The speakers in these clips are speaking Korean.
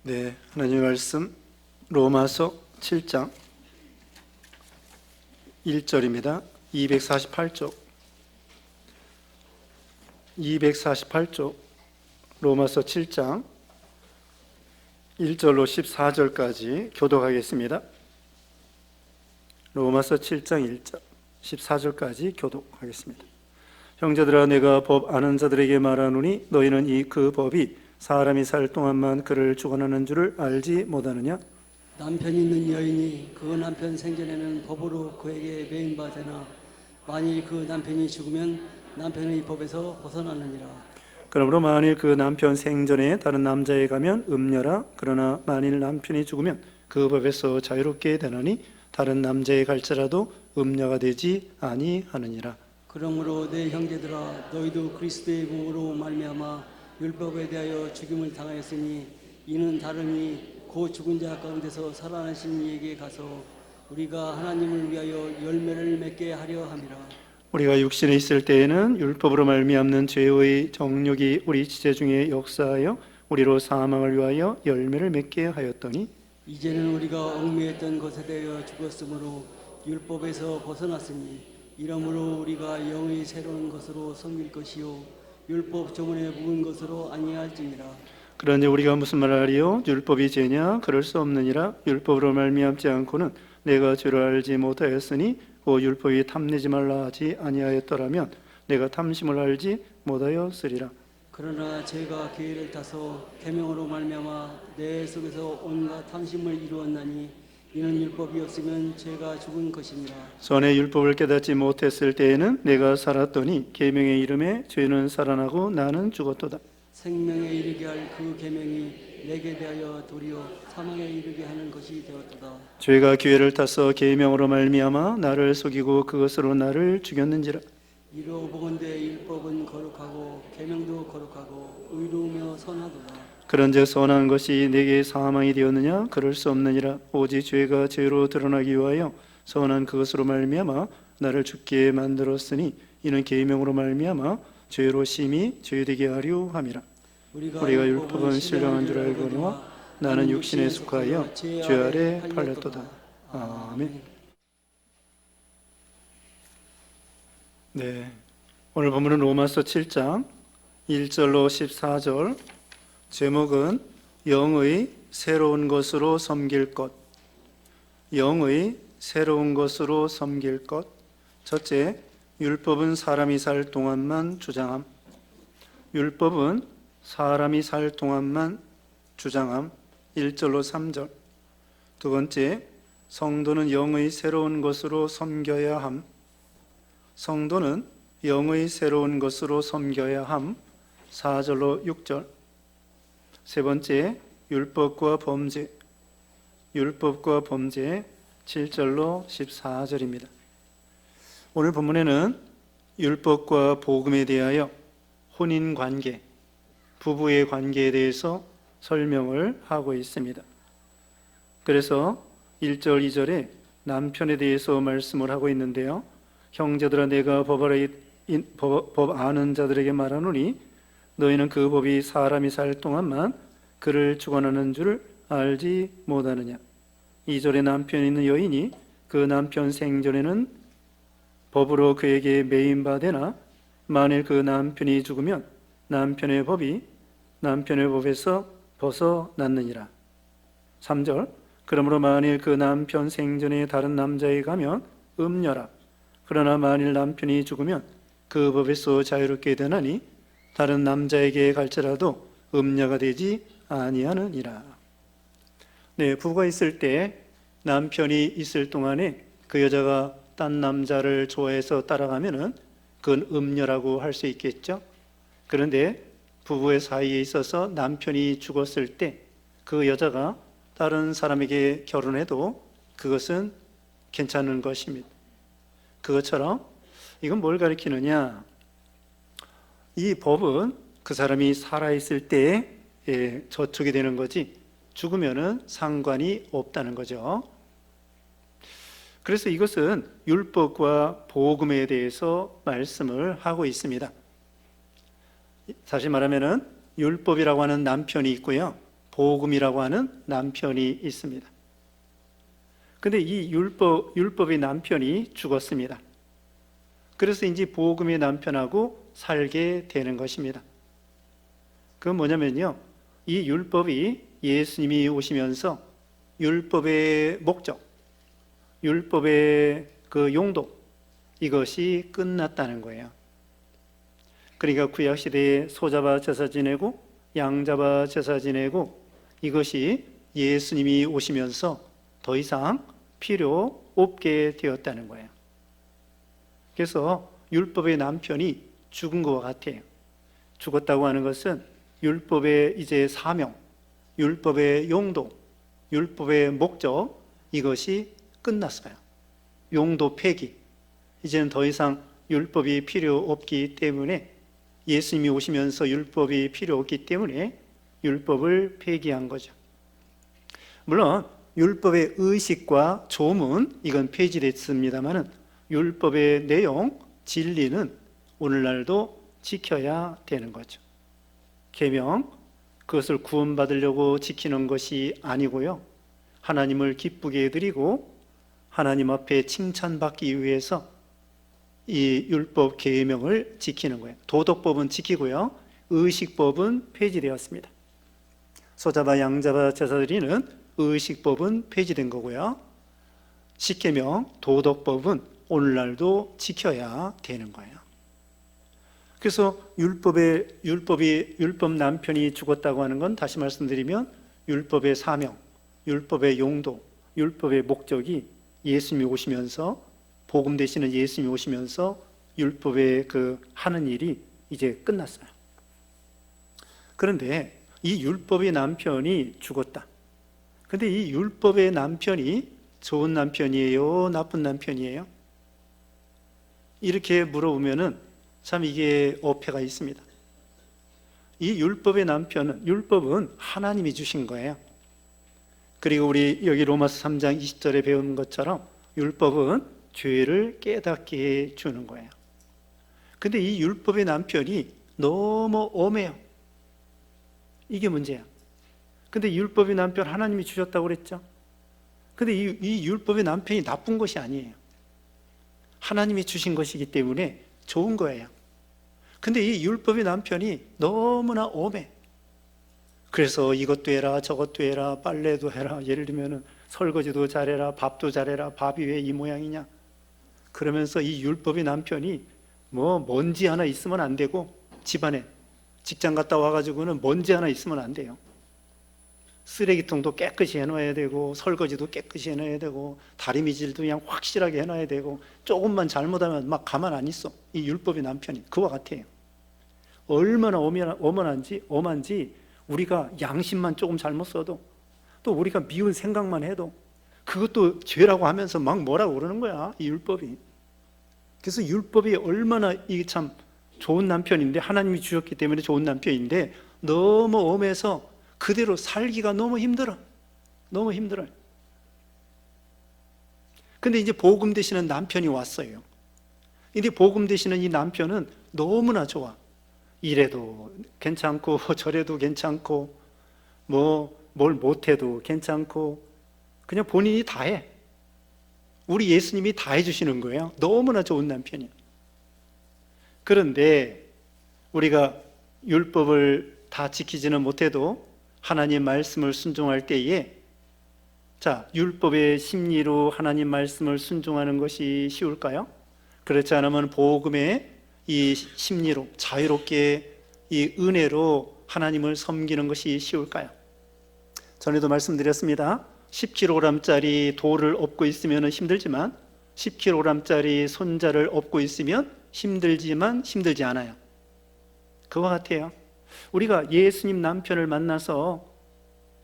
네, 하나님의 말씀 로마서 7장 1절입니다. 248쪽 로마서 7장 1절로 14절까지 교독하겠습니다. 로마서 7장 1절 14절까지 교독하겠습니다. 형제들아, 내가 법 아는 자들에게 말하노니 너희는 그 법이 사람이 살 동안만 그를 주관하는 줄을 알지 못하느냐? 남편이 있는 여인이 그 남편 생전에는 법으로 그에게 매인바 되나 만일 그 남편이 죽으면 남편의 법에서 벗어나느니라. 그러므로 만일 그 남편 생전에 다른 남자에 가면 음녀라. 그러나 만일 남편이 죽으면 그 법에서 자유롭게 되나니 다른 남자에 갈지라도 음녀가 되지 아니하느니라. 그러므로 내 형제들아, 너희도 그리스도의 몸으로 말미암아 율법에 대하여 죽임을 당하였으니 이는 다름이 곧 죽은 자 가운데서 살아나신 이에게 가서 우리가 하나님을 위하여 열매를 맺게 하려 함이라. 우리가 육신에 있을 때에는 율법으로 말미암는 죄의 정욕이 우리 지체 중에 역사하여 우리로 사망을 위하여 열매를 맺게 하였더니 이제는 우리가 얽매였던 것에 대하여 죽었으므로 율법에서 벗어났으니 이러므로 우리가 영의 새로운 것으로 섬길 것이요 율법 저번에 묵은 것으로 아니할지니라. 그런데 우리가 무슨 말하리요? 율법이 죄냐? 그럴 수 없느니라. 율법으로 말미암지 않고는 내가 죄를 알지 못하였으니 그 율법이 탐내지 말라 하지 아니하였더라면 내가 탐심을 알지 못하였으리라. 그러나 죄가 기회를 타서 계명으로 말미암아 내 속에서 온갖 탐심을 이루었나니 이는 율법이 없으면 죄가 죽은 것이니라. 전에 율법을 깨닫지 못했을 때에는 내가 살았더니 계명의 이름에 죄는 살아나고 나는 죽었도다. 생명에 이르게 할 그 계명이 내게 대하여 도리어 사망에 이르게 하는 것이 되었도다. 죄가 기회를 타서 계명으로 말미암아 나를 속이고 그것으로 나를 죽였는지라. 이로 보건대 율법은 거룩하고 계명도 거룩하고 의로우며 선하도다. 그런즉 선한 것이 내게 사망이 되었느냐? 그럴 수 없느니라. 오직 죄가 죄로 드러나기 위하여 선한 그것으로 말미암아 나를 죽게 만들었으니 이는 계명으로 말미암아 죄로 심히 죄되게 하려 함이라. 우리가 율법은 신령한 줄 알거니와 나는 육신에 속하여 죄 아래 팔렸도다. 아멘. 네, 오늘 본문은 로마서 7장 1절로 14절, 제목은 영의 새로운 것으로 섬길 것. 영의 새로운 것으로 섬길 것. 첫째, 율법은 사람이 살 동안만 주장함. 율법은 사람이 살 동안만 주장함. 1절로 3절. 두 번째, 성도는 영의 새로운 것으로 섬겨야 함. 성도는 영의 새로운 것으로 섬겨야 함. 4절로 6절. 세 번째, 율법과 범죄. 율법과 범죄. 7절로 14절입니다. 오늘 본문에는 율법과 복음에 대하여 혼인 관계, 부부의 관계에 대해서 설명을 하고 있습니다. 그래서 1절, 2절에 남편에 대해서 말씀을 하고 있는데요. 형제들아, 내가 법 아는 자들에게 말하노니 너희는 그 법이 사람이 살 동안만 그를 주관하는 줄을 알지 못하느냐. 2절에 남편이 있는 여인이 그 남편 생전에는 법으로 그에게 매인바 되나 만일 그 남편이 죽으면 남편의 법이 남편의 법에서 벗어났느니라. 3절, 그러므로 만일 그 남편 생전에 다른 남자에 가면 음녀라. 그러나 만일 남편이 죽으면 그 법에서 자유롭게 되나니 다른 남자에게 갈지라도 음녀가 되지 아니하느니라. 네, 부부가 있을 때 남편이 있을 동안에 그 여자가 딴 남자를 좋아해서 따라가면은 그건 음녀라고 할 수 있겠죠. 그런데 부부의 사이에 있어서 남편이 죽었을 때 그 여자가 다른 사람에게 결혼해도 그것은 괜찮은 것입니다. 그것처럼 이건 뭘 가리키느냐? 이 법은 그 사람이 살아있을 때에 저촉이 되는 거지 죽으면은 상관이 없다는 거죠. 그래서 이것은 율법과 복음에 대해서 말씀을 하고 있습니다. 다시 말하면은 율법이라고 하는 남편이 있고요, 복음이라고 하는 남편이 있습니다. 근데 이 율법의 남편이 죽었습니다. 그래서 이제 복음의 남편하고 살게 되는 것입니다. 그건 뭐냐면요, 이 율법이 예수님이 오시면서 율법의 목적, 율법의 그 용도, 이것이 끝났다는 거예요. 그러니까 구약시대에 소잡아 제사 지내고 양잡아 제사 지내고, 이것이 예수님이 오시면서 더 이상 필요 없게 되었다는 거예요. 그래서 율법의 남편이 죽은 것과 같아요. 죽었다고 하는 것은 율법의 이제 사명, 율법의 용도, 율법의 목적, 이것이 끝났어요. 용도 폐기. 이제는 더 이상 율법이 필요 없기 때문에, 예수님이 오시면서 율법이 필요 없기 때문에 율법을 폐기한 거죠. 물론 율법의 의식과 조문, 이건 폐지됐습니다마는 율법의 내용, 진리는 오늘날도 지켜야 되는 거죠. 계명, 그것을 구원받으려고 지키는 것이 아니고요, 하나님을 기쁘게 해드리고 하나님 앞에 칭찬받기 위해서 이 율법 계명을 지키는 거예요. 도덕법은 지키고요, 의식법은 폐지되었습니다. 소잡아 양잡아 제사 드리는 의식법은 폐지된 거고요, 십계명, 도덕법은 오늘날도 지켜야 되는 거예요. 그래서 율법 남편이 죽었다고 하는 건, 다시 말씀드리면 율법의 사명, 율법의 용도, 율법의 목적이 예수님이 오시면서, 복음 되시는 예수님이 오시면서 율법의 그 하는 일이 이제 끝났어요. 그런데 이 율법의 남편이 죽었다. 근데 이 율법의 남편이 좋은 남편이에요, 나쁜 남편이에요? 이렇게 물어보면은 참 이게 어폐가 있습니다. 이 율법의 남편은, 율법은 하나님이 주신 거예요. 그리고 우리 여기 로마서 3장 20절에 배운 것처럼 율법은 죄를 깨닫게 해 주는 거예요. 근데 이 율법의 남편이 너무 엄해요. 이게 문제야. 근데 율법의 남편 하나님이 주셨다고 그랬죠. 근데 이 율법의 남편이 나쁜 것이 아니에요. 하나님이 주신 것이기 때문에 좋은 거예요. 근데 이 율법의 남편이 너무나 엄해. 그래서 이것도 해라, 저것도 해라, 빨래도 해라. 예를 들면 설거지도 잘해라, 밥도 잘해라. 밥이 왜 이 모양이냐. 그러면서 이 율법의 남편이 뭐 먼지 하나 있으면 안 되고, 집안에 직장 갔다 와가지고는 먼지 하나 있으면 안 돼요. 쓰레기통도 깨끗이 해놔야 되고, 설거지도 깨끗이 해놔야 되고, 다리미질도 그냥 확실하게 해놔야 되고, 조금만 잘못하면 막 가만 안 있어. 이 율법의 남편이 그와 같아요. 얼마나 엄한지 우리가 양심만 조금 잘못 써도, 또 우리가 미운 생각만 해도 그것도 죄라고 하면서 막 뭐라고 그러는 거야, 이 율법이. 그래서 율법이 얼마나 이게 참 좋은 남편인데, 하나님이 주셨기 때문에 좋은 남편인데, 너무 엄해서 그대로 살기가 너무 힘들어. 너무 힘들어요. 근데 이제 복음 되시는 남편이 왔어요. 근데 복음 되시는 이 남편은 너무나 좋아. 이래도 괜찮고 저래도 괜찮고, 뭐 뭘 못해도 괜찮고, 그냥 본인이 다 해. 우리 예수님이 다 해주시는 거예요. 너무나 좋은 남편이에요. 그런데 우리가 율법을 다 지키지는 못해도 하나님 말씀을 순종할 때에, 자, 율법의 심리로 하나님 말씀을 순종하는 것이 쉬울까요? 그렇지 않으면 복음의 이 심리로 자유롭게 이 은혜로 하나님을 섬기는 것이 쉬울까요? 전에도 말씀드렸습니다. 10kg짜리 돌을 업고 있으면 힘들지만 10kg짜리 손자를 업고 있으면 힘들지만 힘들지 않아요. 그와 같아요. 우리가 예수님 남편을 만나서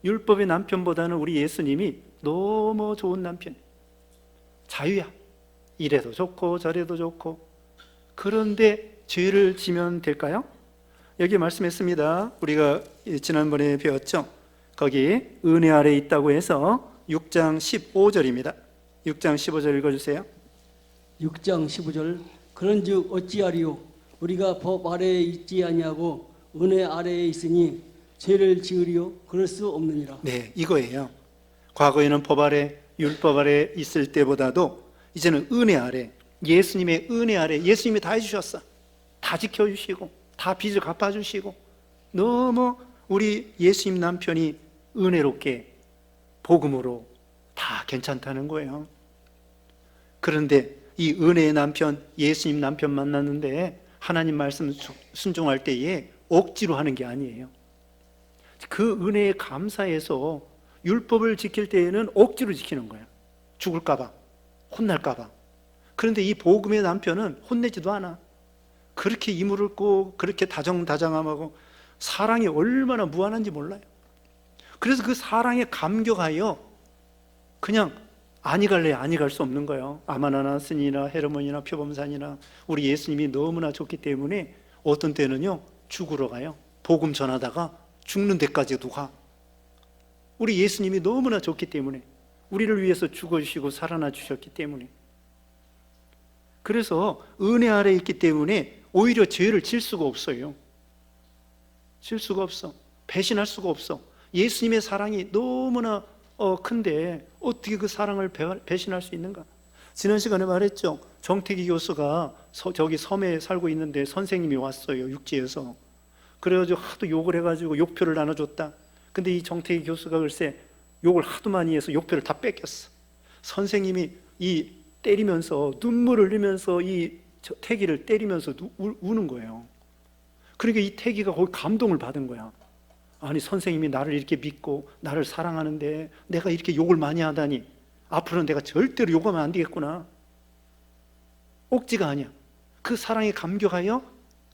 율법의 남편보다는 우리 예수님이 너무 좋은 남편, 자유야. 이래도 좋고 저래도 좋고. 그런데 죄를 지면 될까요? 여기 말씀했습니다. 우리가 지난번에 배웠죠. 거기 은혜 아래 있다고 해서 6장 15절입니다. 6장 15절 읽어주세요. 6장 15절. 그런즉 어찌하리요? 우리가 법 아래에 있지 아니하고 은혜 아래에 있으니 죄를 지으리요 그럴 수 없느니라. 네, 이거예요. 과거에는 법 아래, 율법 아래 있을 때보다도 이제는 은혜 아래, 예수님의 은혜 아래, 예수님이 다 해주셨어. 다 지켜주시고, 다 빚을 갚아주시고, 너무 우리 예수님 남편이 은혜롭게 복음으로 다 괜찮다는 거예요. 그런데 이 은혜의 남편, 예수님 남편 만났는데 하나님 말씀 순종할 때에 억지로 하는 게 아니에요. 그 은혜에 감사해서 율법을 지킬 때에는 억지로 지키는 거예요. 죽을까 봐, 혼날까 봐. 그런데 이 복음의 남편은 혼내지도 않아. 그렇게 이물을 꼭 그렇게 다정다장하고 사랑이 얼마나 무한한지 몰라요. 그래서 그 사랑에 감격하여 그냥 아니 갈래 아니 갈 수 없는 거예요. 아마나나스니나 헤르몬이나 표범산이나 우리 예수님이 너무나 좋기 때문에 어떤 때는요 죽으러 가요. 복음 전하다가 죽는 데까지도 가. 우리 예수님이 너무나 좋기 때문에, 우리를 위해서 죽어주시고 살아나 주셨기 때문에. 그래서 은혜 아래 있기 때문에 오히려 죄를 질 수가 없어요. 질 수가 없어. 배신할 수가 없어. 예수님의 사랑이 너무나 큰데 어떻게 그 사랑을 배신할 수 있는가? 지난 시간에 말했죠. 정태기 교수가 저기 섬에 살고 있는데 선생님이 왔어요. 육지에서. 그래가지고 하도 욕을 해가지고 욕표를 나눠줬다. 근데 이 정태기 교수가 글쎄 욕을 하도 많이 해서 욕표를 다 뺏겼어. 선생님이 이 때리면서 눈물을 흘리면서 이 태기를 때리면서 우는 거예요. 그러니까 이 태기가 거기 감동을 받은 거야. 아니 선생님이 나를 이렇게 믿고 나를 사랑하는데 내가 이렇게 욕을 많이 하다니 앞으로는 내가 절대로 욕하면 안 되겠구나. 억지가 아니야. 그 사랑에 감격하여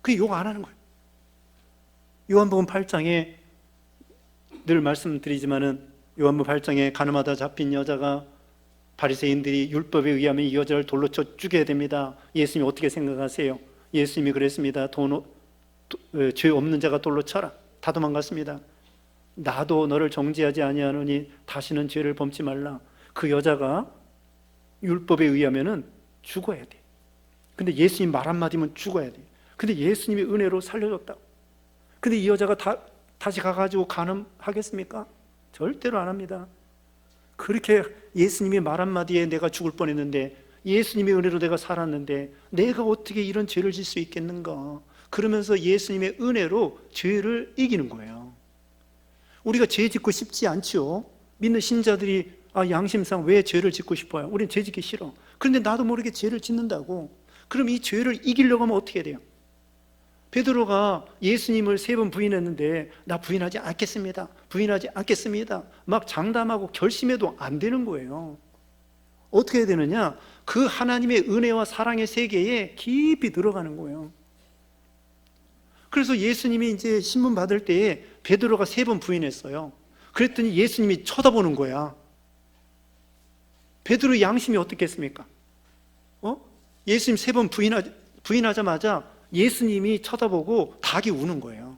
그 욕 안 하는 거예요. 요한복음 8장에 늘 말씀드리지만은 요한복음 8장에 가늠하다 잡힌 여자가 바리새인들이 율법에 의하면 이 여자를 돌로 쳐 죽여야 됩니다. 예수님이 어떻게 생각하세요? 예수님이 그랬습니다. 죄 없는 자가 돌로 쳐라. 다 도망갔습니다. 나도 너를 정죄하지 아니하노니 다시는 죄를 범치 말라. 그 여자가 율법에 의하면은 죽어야 돼. 근데 예수님 말 한마디면 죽어야 돼. 근데 예수님의 은혜로 살려줬다고. 근데 이 여자가 다시 가가지고 간음하겠습니까? 절대로 안 합니다. 그렇게 예수님이 말 한마디에 내가 죽을 뻔했는데, 예수님의 은혜로 내가 살았는데 내가 어떻게 이런 죄를 질 수 있겠는가? 그러면서 예수님의 은혜로 죄를 이기는 거예요. 우리가 죄 짓고 싶지 않죠. 믿는 신자들이 양심상 왜 죄를 짓고 싶어요? 우리는 죄 짓기 싫어. 그런데 나도 모르게 죄를 짓는다고. 그럼 이 죄를 이기려고 하면 어떻게 돼요? 베드로가 예수님을 3번 부인했는데 나 부인하지 않겠습니다. 부인하지 않겠습니다. 막 장담하고 결심해도 안 되는 거예요. 어떻게 해야 되느냐? 그 하나님의 은혜와 사랑의 세계에 깊이 들어가는 거예요. 그래서 예수님이 이제 신문 받을 때에 베드로가 3번 부인했어요. 그랬더니 예수님이 쳐다보는 거야. 베드로의 양심이 어떻겠습니까? 예수님 3번 부인하자마자 예수님이 쳐다보고 닭이 우는 거예요.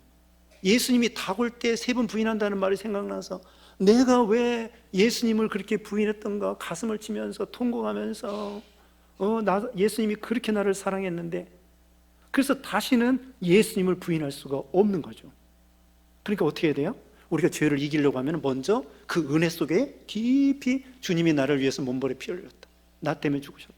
예수님이 닭 올 때 3번 부인한다는 말이 생각나서 내가 왜 예수님을 그렇게 부인했던가 가슴을 치면서 통곡하면서 예수님이 그렇게 나를 사랑했는데, 그래서 다시는 예수님을 부인할 수가 없는 거죠. 그러니까 어떻게 해야 돼요? 우리가 죄를 이기려고 하면 먼저 그 은혜 속에 깊이 주님이 나를 위해서 몸버려 피 흘렸다. 나 때문에 죽으셨다.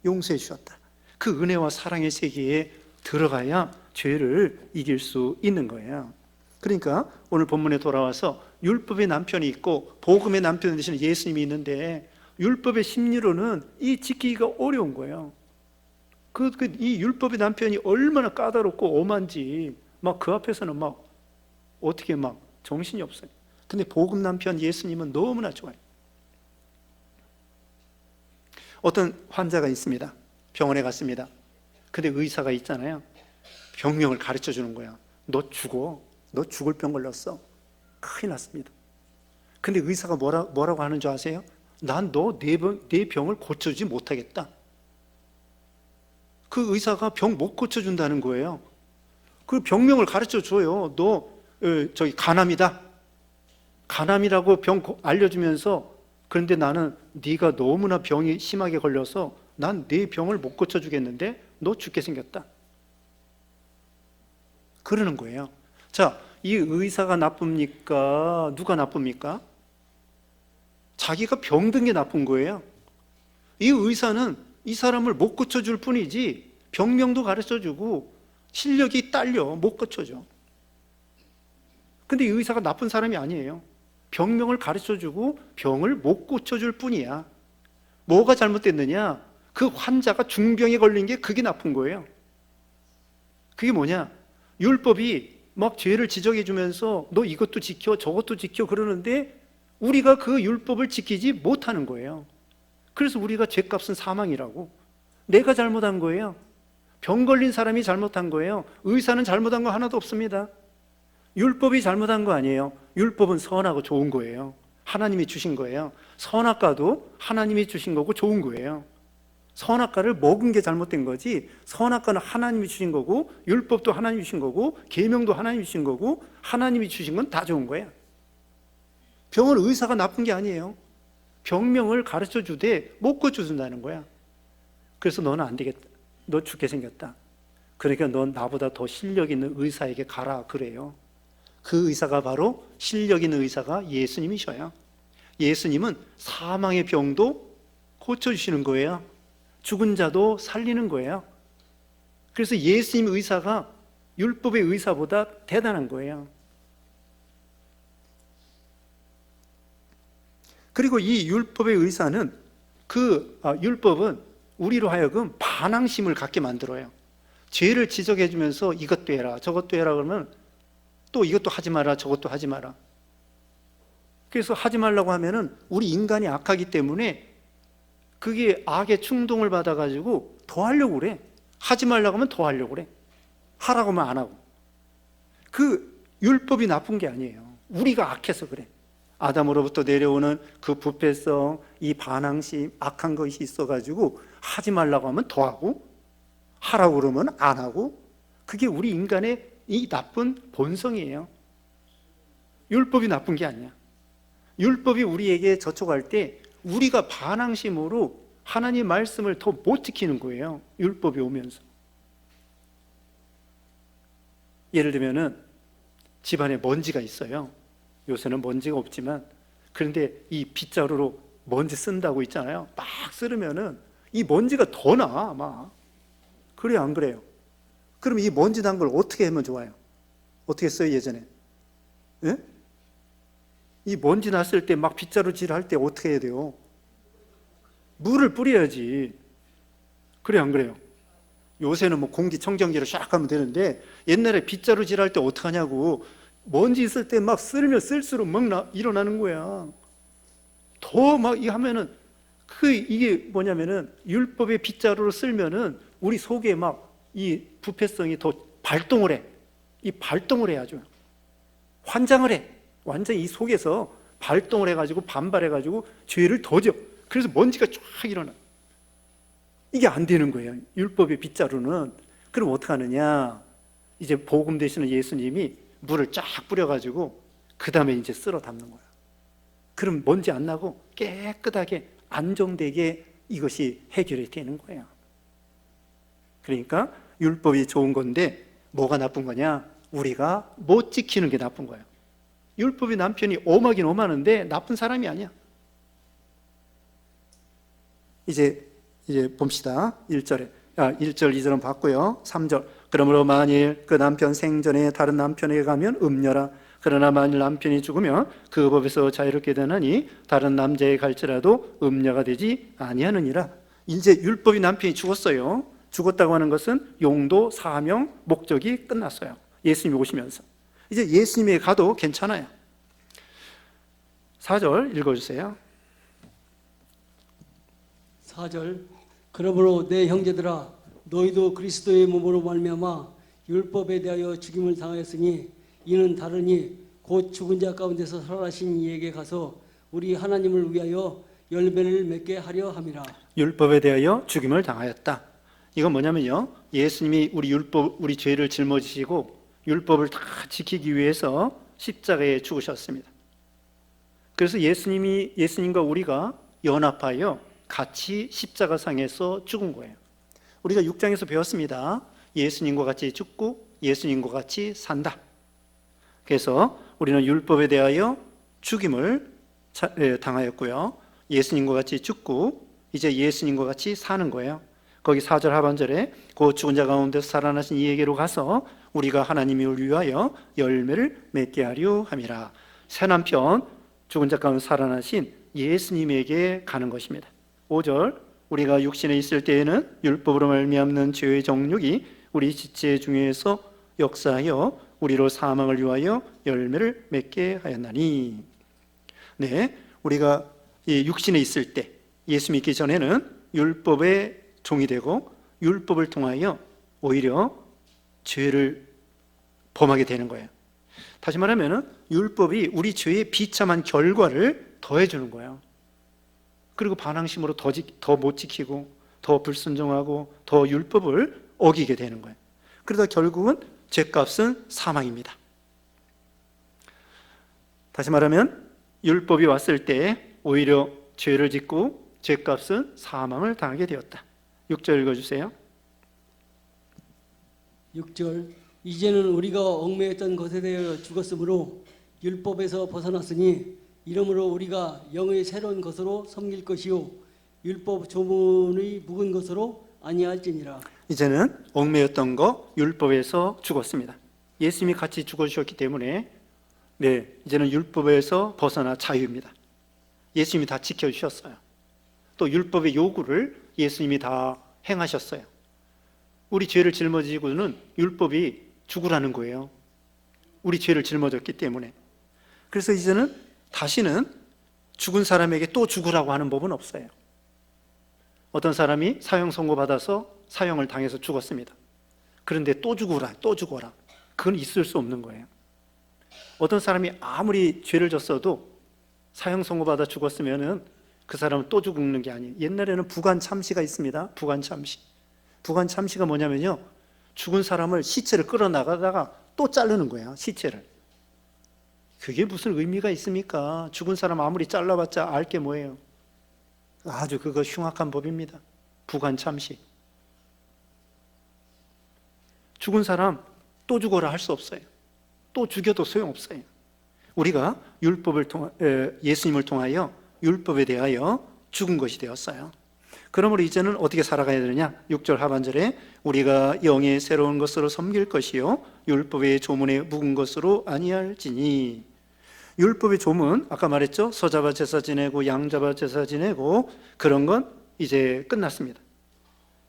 용서해 주셨다. 그 은혜와 사랑의 세계에 들어가야 죄를 이길 수 있는 거예요. 그러니까 오늘 본문에 돌아와서 율법의 남편이 있고 복음의 남편 되시는 예수님이 있는데, 율법의 심리로는 이 지키기가 어려운 거예요. 이 율법의 남편이 얼마나 까다롭고 엄한지 막 그 앞에서는 막 어떻게 막 정신이 없어요. 근데 복음 남편 예수님은 너무나 좋아요. 어떤 환자가 있습니다. 병원에 갔습니다. 근데 의사가 있잖아요. 병명을 가르쳐 주는 거야. 너 죽어. 너 죽을 병 걸렸어. 큰일 났습니다. 근데 의사가 뭐라고 하는 줄 아세요? 난 너 내 병을 고쳐주지 못하겠다. 그 의사가 병 못 고쳐준다는 거예요. 그 병명을 가르쳐 줘요. 너 저기 간암이다. 간암이라고 병 알려주면서, 그런데 나는 네가 너무나 병이 심하게 걸려서 난 네 병을 못 고쳐주겠는데 너 죽게 생겼다. 그러는 거예요. 자, 이 의사가 나쁩니까? 누가 나쁩니까? 자기가 병든 게 나쁜 거예요. 이 의사는 이 사람을 못 고쳐줄 뿐이지 병명도 가르쳐주고 실력이 딸려 못 고쳐줘. 근데 이 의사가 나쁜 사람이 아니에요. 병명을 가르쳐주고 병을 못 고쳐줄 뿐이야. 뭐가 잘못됐느냐? 그 환자가 중병에 걸린 게 그게 나쁜 거예요. 그게 뭐냐? 율법이 막 죄를 지적해 주면서 너 이것도 지켜 저것도 지켜 그러는데 우리가 그 율법을 지키지 못하는 거예요. 그래서 우리가 죄값은 사망이라고. 내가 잘못한 거예요. 병 걸린 사람이 잘못한 거예요. 의사는 잘못한 거 하나도 없습니다. 율법이 잘못한 거 아니에요. 율법은 선하고 좋은 거예요. 하나님이 주신 거예요. 선악과도 하나님이 주신 거고 좋은 거예요. 선악과를 먹은 게 잘못된 거지, 선악과는 하나님이 주신 거고 율법도 하나님이 주신 거고 계명도 하나님이 주신 거고 하나님이 주신 건 다 좋은 거예요. 병은 의사가 나쁜 게 아니에요. 병명을 가르쳐 주되 못 고쳐준다는 거야. 그래서 너는 안 되겠다. 너 죽게 생겼다. 그러니까 넌 나보다 더 실력 있는 의사에게 가라 그래요. 그 의사가 바로 실력 있는 의사가 예수님이셔요. 예수님은 사망의 병도 고쳐주시는 거예요. 죽은 자도 살리는 거예요. 그래서 예수님 의사가 율법의 의사보다 대단한 거예요. 그리고 이 율법의 의사는 율법은 우리로 하여금 반항심을 갖게 만들어요. 죄를 지적해 주면서 이것도 해라 저것도 해라 그러면 또 이것도 하지 마라 저것도 하지 마라. 그래서 하지 말라고 하면은 우리 인간이 악하기 때문에 그게 악의 충동을 받아가지고 더 하려고 그래. 하지 말라고 하면 더 하려고 그래. 하라고 하면 안 하고. 그 율법이 나쁜 게 아니에요. 우리가 악해서 그래. 아담으로부터 내려오는 그 부패성, 이 반항심, 악한 것이 있어가지고 하지 말라고 하면 더 하고 하라고 그러면 안 하고, 그게 우리 인간의 이 나쁜 본성이에요. 율법이 나쁜 게 아니야. 율법이 우리에게 저촉할 때 우리가 반항심으로 하나님 말씀을 더 못 지키는 거예요. 율법이 오면서. 예를 들면은 집안에 먼지가 있어요. 요새는 먼지가 없지만, 그런데 이 빗자루로 먼지 쓴다고 있잖아요. 막 쓰르면은 이 먼지가 더 나, 막. 그래요, 안 그래요? 그럼 이 먼지 난 걸 어떻게 하면 좋아요? 어떻게 했어요, 예전에? 예? 이 먼지 났을 때 막 빗자루질 할 때 어떻게 해야 돼요? 물을 뿌려야지. 그래, 안 그래요? 요새는 뭐 공기청정기로 샥 하면 되는데 옛날에 빗자루질 할 때 어떻게 하냐고. 먼지 있을 때 막 쓸면 쓸수록 막 일어나는 거야. 더 막 하면은 이게 뭐냐면은 율법의 빗자루로 쓸면은 우리 속에 막 이 부패성이 더 발동을 해. 이 발동을 해 아주. 환장을 해. 완전히 이 속에서 발동을 해가지고 반발해가지고 죄를 더 져. 그래서 먼지가 쫙 일어나. 이게 안 되는 거예요. 율법의 빗자루는. 그럼 어떻게 하느냐? 이제 복음 되시는 예수님이 물을 쫙 뿌려가지고 그 다음에 이제 쓸어 담는 거야. 그럼 먼지 안 나고 깨끗하게 안정되게 이것이 해결이 되는 거예요. 그러니까 율법이 좋은 건데 뭐가 나쁜 거냐? 우리가 못 지키는 게 나쁜 거예요. 율법이 남편이 엄하긴 엄하는데 나쁜 사람이 아니야. 이제 봅시다. 1절 2절은 봤고요. 3절. 그러므로 만일 그 남편 생전에 다른 남편에게 가면 음녀라. 그러나 만일 남편이 죽으면 그 법에서 자유롭게 되나니 다른 남자에 갈지라도 음녀가 되지 아니하느니라. 이제 율법이 남편이 죽었어요. 죽었다고 하는 것은 용도, 사명, 목적이 끝났어요. 예수님이 오시면서. 이제 예수님에게 가도 괜찮아요. 4절 읽어주세요. 4절. 그러므로 내 형제들아 너희도 그리스도의 몸으로 말미암아 율법에 대하여 죽임을 당하였으니 이는 다르니 곧 죽은 자 가운데서 살아나신 이에게 가서 우리 하나님을 위하여 열매를 맺게 하려 함이라. 율법에 대하여 죽임을 당하였다. 이건 뭐냐면요, 예수님이 우리 죄를 짊어지시고 율법을 다 지키기 위해서 십자가에 죽으셨습니다. 그래서 예수님과 우리가 연합하여 같이 십자가상에서 죽은 거예요. 우리가 6장에서 배웠습니다. 예수님과 같이 죽고 예수님과 같이 산다. 그래서 우리는 율법에 대하여 죽임을 당하였고요. 예수님과 같이 죽고 이제 예수님과 같이 사는 거예요. 거기 4절 하반절에 그 죽은 자 가운데서 살아나신 이에게로 가서 우리가 하나님을 위하여 열매를 맺게 하려 함이라. 새 남편 죽은 자 가운데 살아나신 예수님에게 가는 것입니다. 5절 우리가 육신에 있을 때에는 율법으로 말미암는 죄의 정욕이 우리 지체 중에서 역사하여 우리로 사망을 위하여 열매를 맺게 하였나니. 네, 우리가 이 육신에 있을 때 예수 믿기 전에는 율법의 종이 되고 율법을 통하여 오히려 죄를 범하게 되는 거예요. 다시 말하면 율법이 우리 죄의 비참한 결과를 더해주는 거예요. 그리고 반항심으로 더 못 지키고 더 불순종하고 더 율법을 어기게 되는 거예요. 그러다 결국은 죄값은 사망입니다. 다시 말하면 율법이 왔을 때 오히려 죄를 짓고 죄값은 사망을 당하게 되었다. 6절 읽어주세요. 6절 이제는 우리가 얽매였던 것에 대하여 죽었으므로 율법에서 벗어났으니 이러므로 우리가 영의 새로운 것으로 섬길 것이요 율법 조문의 묵은 것으로 아니할지니라. 이제는 얽매였던 거 율법에서 죽었습니다. 예수님이 같이 죽어주셨기 때문에 이제는 율법에서 벗어나 자유입니다. 예수님이 다 지켜주셨어요. 또 율법의 요구를 예수님이 다 행하셨어요. 우리 죄를 짊어지고는 율법이 죽으라는 거예요. 우리 죄를 짊어졌기 때문에. 그래서 이제는 다시는 죽은 사람에게 또 죽으라고 하는 법은 없어요. 어떤 사람이 사형 선고받아서 사형을 당해서 죽었습니다. 그런데 또 죽어라, 또 죽어라. 그건 있을 수 없는 거예요. 어떤 사람이 아무리 죄를 졌어도 사형 선고받아 죽었으면은 그 사람은 또 죽는 게 아니에요. 옛날에는 부관 참시가 있습니다. 부관 참시. 부관 참시가 뭐냐면요, 죽은 사람을 시체를 끌어나가다가 또 자르는 거예요. 시체를. 그게 무슨 의미가 있습니까? 죽은 사람 아무리 잘라봤자 알 게 뭐예요? 아주 그거 흉악한 법입니다. 부관 참시. 죽은 사람 또 죽어라 할 수 없어요. 또 죽여도 소용없어요. 우리가 예수님을 통하여 율법에 대하여 죽은 것이 되었어요. 그러므로 이제는 어떻게 살아가야 되느냐? 6절 하반절에 우리가 영의 새로운 것으로 섬길 것이요 율법의 조문에 묵은 것으로 아니할지니. 율법의 조문, 아까 말했죠? 소 잡아 제사 지내고 양 잡아 제사 지내고 그런 건 이제 끝났습니다.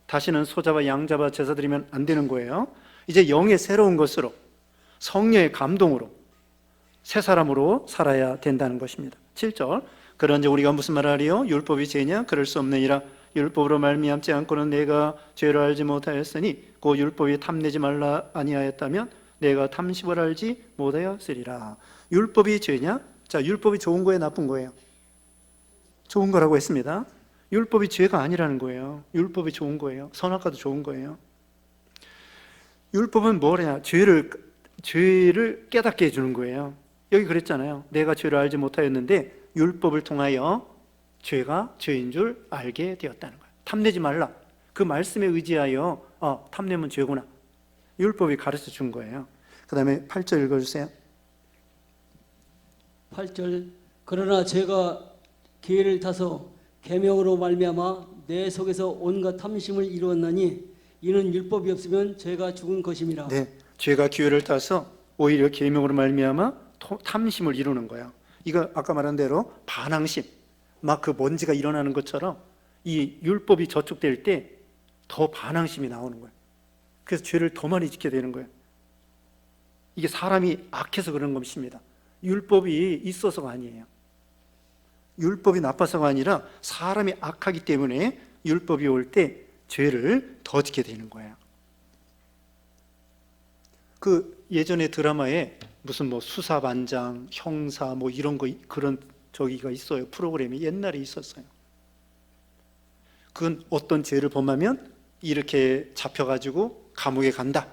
다시는 소 잡아 양 잡아 제사 드리면 안 되는 거예요. 이제 영의 새로운 것으로, 성령의 감동으로 새 사람으로 살아야 된다는 것입니다. 7절 그런즉 우리가 무슨 말을 하리요? 율법이 죄냐? 그럴 수 없느니라. 율법으로 말미암지 않고는 내가 죄를 알지 못하였으니 그 율법이 탐내지 말라 아니하였다면 내가 탐심을 알지 못하였으리라. 율법이 죄냐? 자, 율법이 좋은 거예요, 나쁜 거예요? 좋은 거라고 했습니다. 율법이 죄가 아니라는 거예요. 율법이 좋은 거예요. 선악과도 좋은 거예요. 율법은 뭐냐? 죄를 깨닫게 해주는 거예요. 여기 그랬잖아요. 내가 죄를 알지 못하였는데 율법을 통하여 죄가 죄인 줄 알게 되었다는 거예요. 탐내지 말라. 그 말씀에 의지하여 탐내면 죄구나. 율법이 가르쳐 준 거예요. 그 다음에 8절 읽어주세요. 8절 그러나 죄가 기회를 타서 계명으로 말미암아 내 속에서 온갖 탐심을 이루었나니 이는 율법이 없으면 죄가 죽은 것임이라. 네, 죄가 기회를 타서 오히려 계명으로 말미암아 탐심을 이루는 거예요. 이거 아까 말한 대로 반항심, 막 그 먼지가 일어나는 것처럼 이 율법이 저촉될 때 더 반항심이 나오는 거예요. 그래서 죄를 더 많이 짓게 되는 거예요. 이게 사람이 악해서 그런 것입니다. 율법이 있어서가 아니에요. 율법이 나빠서가 아니라 사람이 악하기 때문에 율법이 올 때 죄를 더 짓게 되는 거예요. 그 예전에 드라마에 무슨 뭐 수사반장, 형사 뭐 이런 거 그런 저기가 있어요. 프로그램이 옛날에 있었어요. 그건 어떤 죄를 범하면 이렇게 잡혀가지고 감옥에 간다.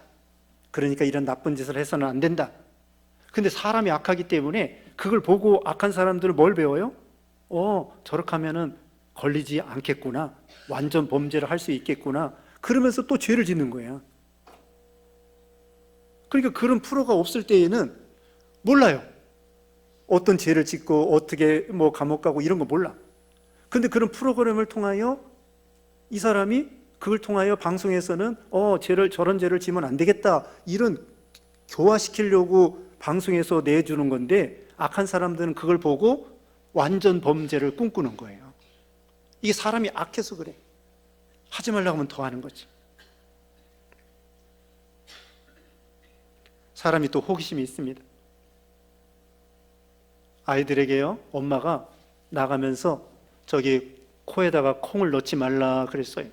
그러니까 이런 나쁜 짓을 해서는 안 된다. 근데 사람이 악하기 때문에 그걸 보고 악한 사람들은 뭘 배워요? 저렇게 하면은 걸리지 않겠구나. 완전 범죄를 할 수 있겠구나. 그러면서 또 죄를 짓는 거예요. 그러니까 그런 프로가 없을 때에는 몰라요. 어떤 죄를 짓고 어떻게 뭐 감옥 가고 이런 거 몰라. 근데 그런 프로그램을 통하여 이 사람이 그걸 통하여 방송에서는 저런 죄를 지면 안 되겠다, 이런 교화시키려고 방송에서 내주는 건데, 악한 사람들은 그걸 보고 완전 범죄를 꿈꾸는 거예요. 이게 사람이 악해서 그래. 하지 말라고 하면 더 하는 거지. 사람이 또 호기심이 있습니다. 아이들에게요, 엄마가 나가면서 저기 코에다가 콩을 넣지 말라 그랬어요.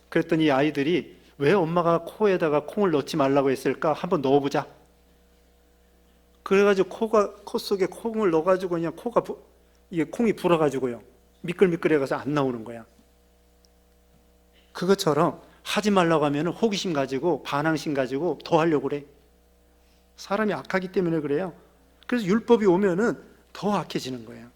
그랬더니 아이들이 왜 엄마가 코에다가 콩을 넣지 말라고 했을까? 한번 넣어보자. 그래가지고 코 속에 콩을 넣어가지고 그냥 이게 콩이 불어가지고요, 미끌미끌해가서 안 나오는 거야. 그것처럼 하지 말라고 하면 호기심 가지고 반항심 가지고 더 하려고 그래. 사람이 악하기 때문에 그래요. 그래서 율법이 오면은 더 악해지는 거예요.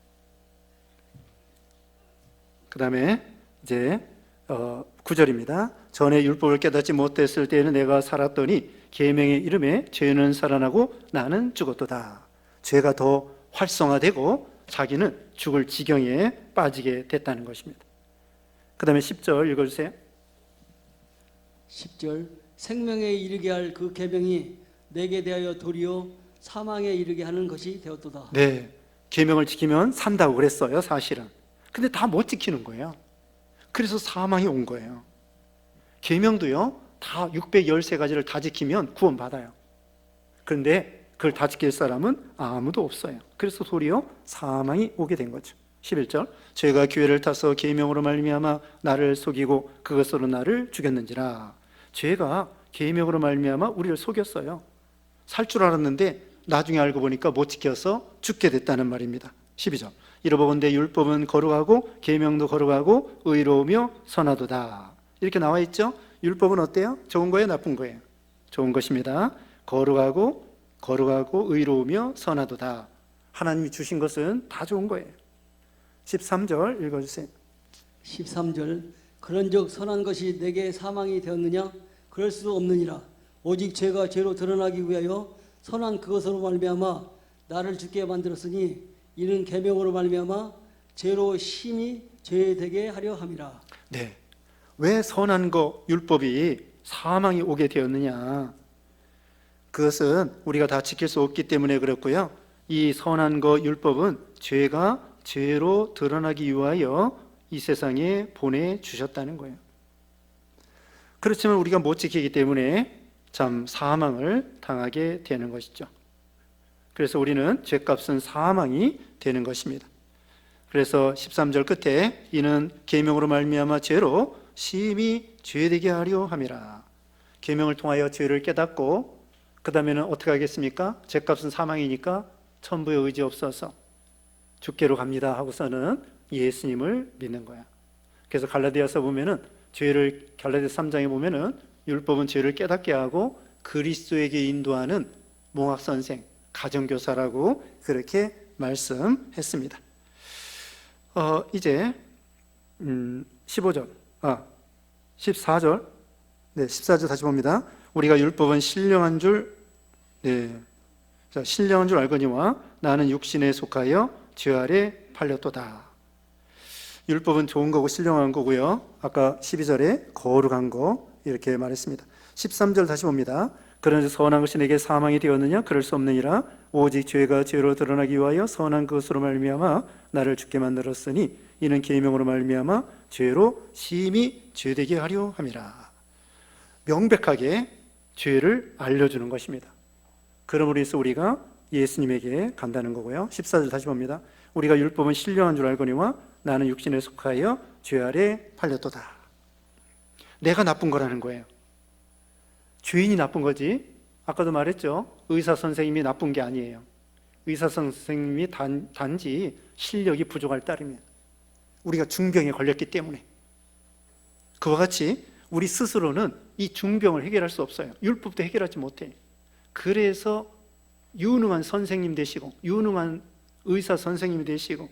그 다음에 이제 9절입니다. 전에 율법을 깨닫지 못했을 때에는 내가 살았더니 계명의 이름에 죄는 살아나고 나는 죽었도다. 죄가 더 활성화되고 자기는 죽을 지경에 빠지게 됐다는 것입니다. 그 다음에 10절 읽어주세요. 10절 생명에 이르게 할 그 계명이 내게 대하여 도리어 사망에 이르게 하는 것이 되었도다. 네, 계명을 지키면 산다고 그랬어요, 사실은. 근데 다 못 지키는 거예요. 그래서 사망이 온 거예요. 계명도요, 다 613가지를 다 지키면 구원받아요. 그런데 그걸 다 지킬 사람은 아무도 없어요. 그래서 도리어 사망이 오게 된 거죠. 11절 죄가 기회를 타서 계명으로 말미암아 나를 속이고 그것으로 나를 죽였는지라. 죄가 계명으로 말미암아 우리를 속였어요. 살 줄 알았는데 나중에 알고 보니까 못 지켜서 죽게 됐다는 말입니다. 12절 이르보건대 율법은 거룩하고 계명도 거룩하고 의로우며 선하도다. 이렇게 나와 있죠. 율법은 어때요? 좋은 거예요, 나쁜 거예요? 좋은 것입니다. 거룩하고 의로우며 선하도다. 하나님이 주신 것은 다 좋은 거예요. 13절 읽어주세요. 13절 그런즉 선한 것이 내게 사망이 되었느냐? 그럴 수 없느니라. 오직 죄가 죄로 드러나기 위하여 선한 그것으로 말미암아 나를 죽게 만들었으니 이는 계명으로 말미암아 죄로 심히 죄되게 하려 함이라. 네, 왜 선한 거 율법이 사망이 오게 되었느냐? 그것은 우리가 다 지킬 수 없기 때문에 그렇고요. 이 선한 거 율법은 죄가 죄로 드러나기 위하여 이 세상에 보내주셨다는 거예요. 그렇지만 우리가 못 지키기 때문에 참 사망을 당하게 되는 것이죠. 그래서 우리는 죄값은 사망이 되는 것입니다. 그래서 13절 끝에 이는 계명으로 말미암아 죄로 심히 죄되게 하려 함이라. 계명을 통하여 죄를 깨닫고 그 다음에는 어떻게 하겠습니까? 죄값은 사망이니까 천부에 의지 없어서 죽게로 갑니다 하고서는 예수님을 믿는 거야. 그래서 갈라디아서 보면은 갈라디아서 3장에 보면은 율법은 죄를 깨닫게 하고 그리스도에게 인도하는 몽학선생, 가정교사라고 그렇게 말씀했습니다. 이제 14절 네, 14절 다시 봅니다. 우리가 율법은 신령한 줄 알거니와 나는 육신에 속하여 죄 아래 팔렸도다. 율법은 좋은 거고 신령한 거고요. 아까 12절에 거룩한 거 이렇게 말했습니다. 13절 다시 봅니다. 그러나 선한 것이 내게 사망이 되었느냐? 그럴 수 없느니라. 오직 죄가 죄로 드러나기 위하여 선한 것으로 말미암아 나를 죽게 만들었으니 이는 계명으로 말미암아 죄로 심히 죄되게 하려 함이라. 명백하게 죄를 알려주는 것입니다. 그러므로 해서 우리가 예수님에게 간다는 거고요. 14절 다시 봅니다. 우리가 율법은 신령한 줄 알거니와 나는 육신에 속하여 죄 아래 팔렸도다. 내가 나쁜 거라는 거예요. 죄인이 나쁜 거지. 아까도 말했죠. 의사 선생님이 나쁜 게 아니에요. 의사 선생님이 단지 실력이 부족할 따름이에요. 우리가 중병에 걸렸기 때문에. 그와 같이 우리 스스로는 이 중병을 해결할 수 없어요. 율법도 해결하지 못해. 그래서 유능한 선생님 되시고 유능한 의사 선생님이 되시고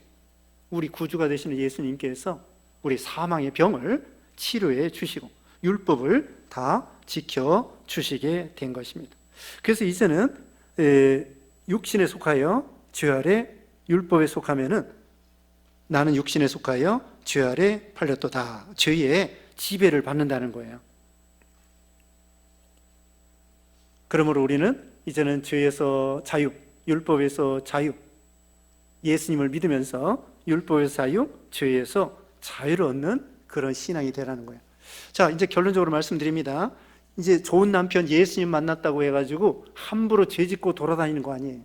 우리 구주가 되시는 예수님께서 우리 사망의 병을 치료해 주시고 율법을 다 지켜 주시게 된 것입니다. 그래서 이제는 육신에 속하여 죄 아래, 율법에 속하면은 나는 육신에 속하여 죄 아래 팔렸도다. 죄의 지배를 받는다는 거예요. 그러므로 우리는 이제는 죄에서 자유, 율법에서 자유, 예수님을 믿으면서 율법에서 자유, 죄에서 자유를 얻는 그런 신앙이 되라는 거예요. 자, 이제 결론적으로 말씀드립니다. 이제 좋은 남편 예수님 만났다고 해가지고 함부로 죄 짓고 돌아다니는 거 아니에요.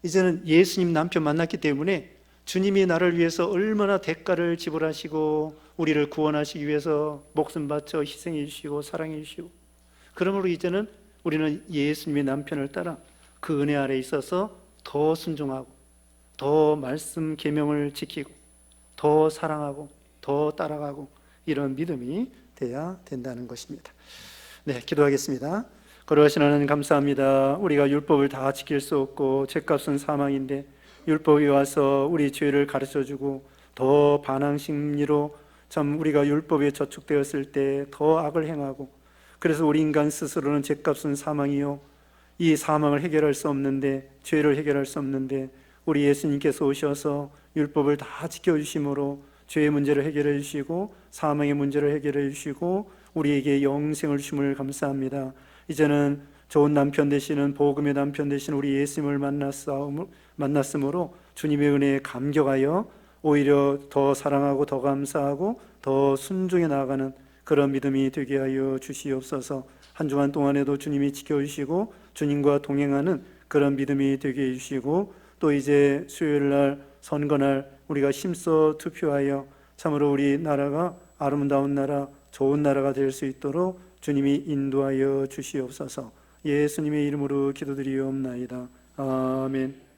이제는 예수님 남편 만났기 때문에 주님이 나를 위해서 얼마나 대가를 지불하시고 우리를 구원하시기 위해서 목숨 바쳐 희생해 주시고 사랑해 주시고, 그러므로 이제는 우리는 예수님의 남편을 따라 그 은혜 아래 있어서 더 순종하고 더 말씀 계명을 지키고 더 사랑하고 더 따라가고 이런 믿음이 돼야 된다는 것입니다. 네, 기도하겠습니다. 거룩하신 하나님 감사합니다. 우리가 율법을 다 지킬 수 없고 죄값은 사망인데 율법이 와서 우리 죄를 가르쳐주고 더 반항 심리로 참 우리가 율법에 저축되었을 때 더 악을 행하고, 그래서 우리 인간 스스로는 죄값은 사망이요, 이 사망을 해결할 수 없는데, 죄를 해결할 수 없는데 우리 예수님께서 오셔서 율법을 다 지켜주심으로 죄의 문제를 해결해 주시고 사망의 문제를 해결해 주시고 우리에게 영생을 주심을 감사합니다. 이제는 좋은 남편 되시는 복음의 남편 되시는 우리 예수님을 만났으므로 주님의 은혜에 감격하여 오히려 더 사랑하고 더 감사하고 더 순종해 나아가는 그런 믿음이 되게 하여 주시옵소서. 한 주간 동안에도 주님이 지켜주시고 주님과 동행하는 그런 믿음이 되게 해주시고, 또 이제 수요일날 선거날 우리가 힘써 투표하여 참으로 우리 나라가 아름다운 나라, 좋은 나라가 될 수 있도록 주님이 인도하여 주시옵소서. 예수님의 이름으로 기도드리옵나이다. 아멘.